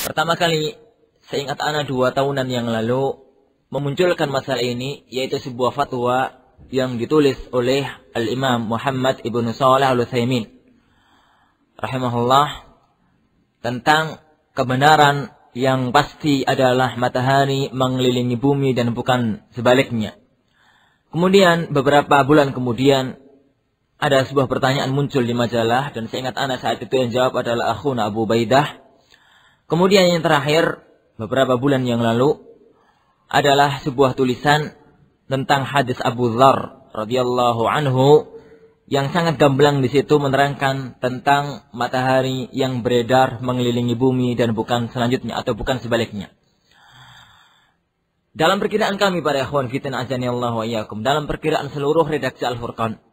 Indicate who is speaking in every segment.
Speaker 1: Pertama kali, seingat ana 2 tahunan yang lalu, memunculkan masalah ini, yaitu sebuah fatwa yang ditulis oleh Al-Imam Muhammad Ibn Shalih Al-Utsaimin rahimahullah, tentang kebenaran yang pasti adalah matahari mengelilingi bumi dan bukan sebaliknya. Kemudian beberapa bulan kemudian ada sebuah pertanyaan muncul di majalah, dan saya ingat ana saat itu yang jawab adalah akhuna Abu Baidah. Kemudian yang terakhir beberapa bulan yang lalu adalah sebuah tulisan tentang hadis Abu Dzar radhiyallahu anhu yang sangat gamblang di situ menerangkan tentang matahari yang beredar mengelilingi bumi dan bukan selanjutnya atau bukan sebaliknya. Dalam perkiraan kami para ikhwan fillah azanillahu wa iyyakum, dalam perkiraan seluruh redaksi Al-Furqan,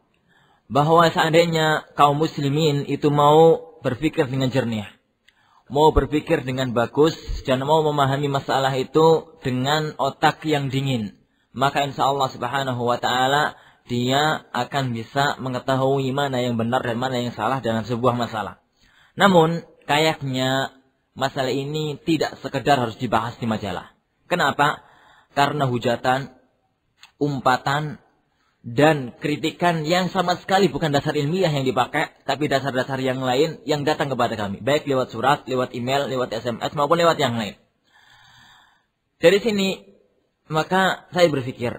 Speaker 1: bahwa seandainya kaum muslimin itu mau berpikir dengan jernih, mau berpikir dengan bagus, dan mau memahami masalah itu dengan otak yang dingin, maka insya Allah subhanahu wa ta'ala dia akan bisa mengetahui mana yang benar dan mana yang salah dalam sebuah masalah. Namun, kayaknya masalah ini tidak sekedar harus dibahas di majalah. Kenapa? Karena hujatan, umpatan, dan kritikan yang sama sekali bukan dasar ilmiah yang dipakai, tapi dasar-dasar yang lain yang datang kepada kami. Baik lewat surat, lewat email, lewat SMS, maupun lewat yang lain. Dari sini, maka saya berpikir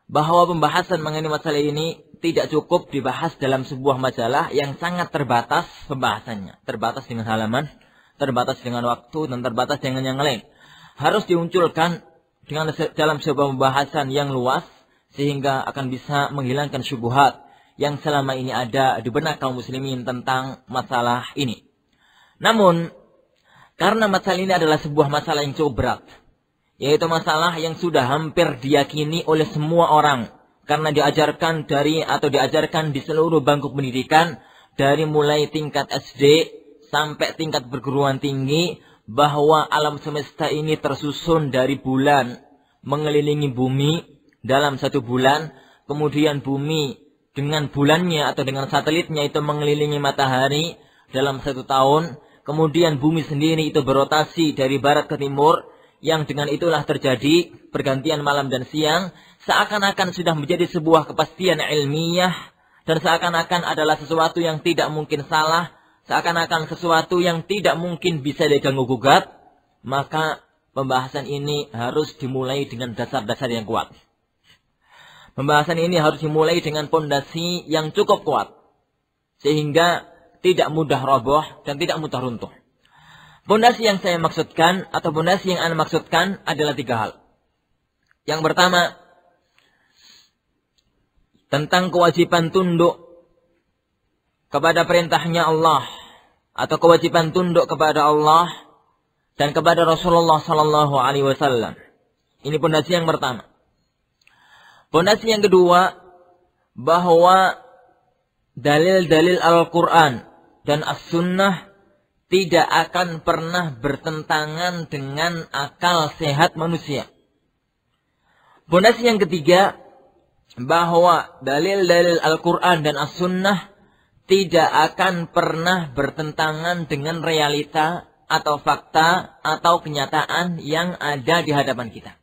Speaker 1: bahwa pembahasan mengenai masalah ini tidak cukup dibahas dalam sebuah majalah yang sangat terbatas pembahasannya. Terbatas dengan halaman, terbatas dengan waktu, dan terbatas dengan yang lain. Harus dimunculkan dalam sebuah pembahasan yang luas, sehingga akan bisa menghilangkan syubhat yang selama ini ada di benak kaum muslimin tentang masalah ini. Namun, karena masalah ini adalah sebuah masalah yang cukup berat, yaitu masalah yang sudah hampir diyakini oleh semua orang, karena diajarkan di seluruh bangku pendidikan, dari mulai tingkat SD sampai tingkat perguruan tinggi, bahwa alam semesta ini tersusun dari bulan mengelilingi bumi dalam 1 bulan, kemudian bumi dengan bulannya atau dengan satelitnya itu mengelilingi matahari dalam 1 tahun, kemudian bumi sendiri itu berotasi dari barat ke timur, yang dengan itulah terjadi pergantian malam dan siang, seakan-akan sudah menjadi sebuah kepastian ilmiah, dan seakan-akan adalah sesuatu yang tidak mungkin salah, seakan-akan sesuatu yang tidak mungkin bisa diganggu-gugat. Maka pembahasan ini harus dimulai dengan dasar-dasar yang kuat. Pembahasan ini harus dimulai dengan pondasi yang cukup kuat, sehingga tidak mudah roboh dan tidak mudah runtuh. Pondasi yang saya maksudkan atau pondasi yang Anda maksudkan adalah 3 hal. Yang pertama, tentang kewajiban tunduk kepada perintahnya Allah, atau kewajiban tunduk kepada Allah dan kepada Rasulullah sallallahu alaihi wasallam. Ini pondasi yang pertama. Pondasi yang kedua, bahwa dalil-dalil Al-Quran dan As-Sunnah tidak akan pernah bertentangan dengan akal sehat manusia. Pondasi yang ketiga, bahwa dalil-dalil Al-Quran dan As-Sunnah tidak akan pernah bertentangan dengan realita atau fakta atau kenyataan yang ada di hadapan kita.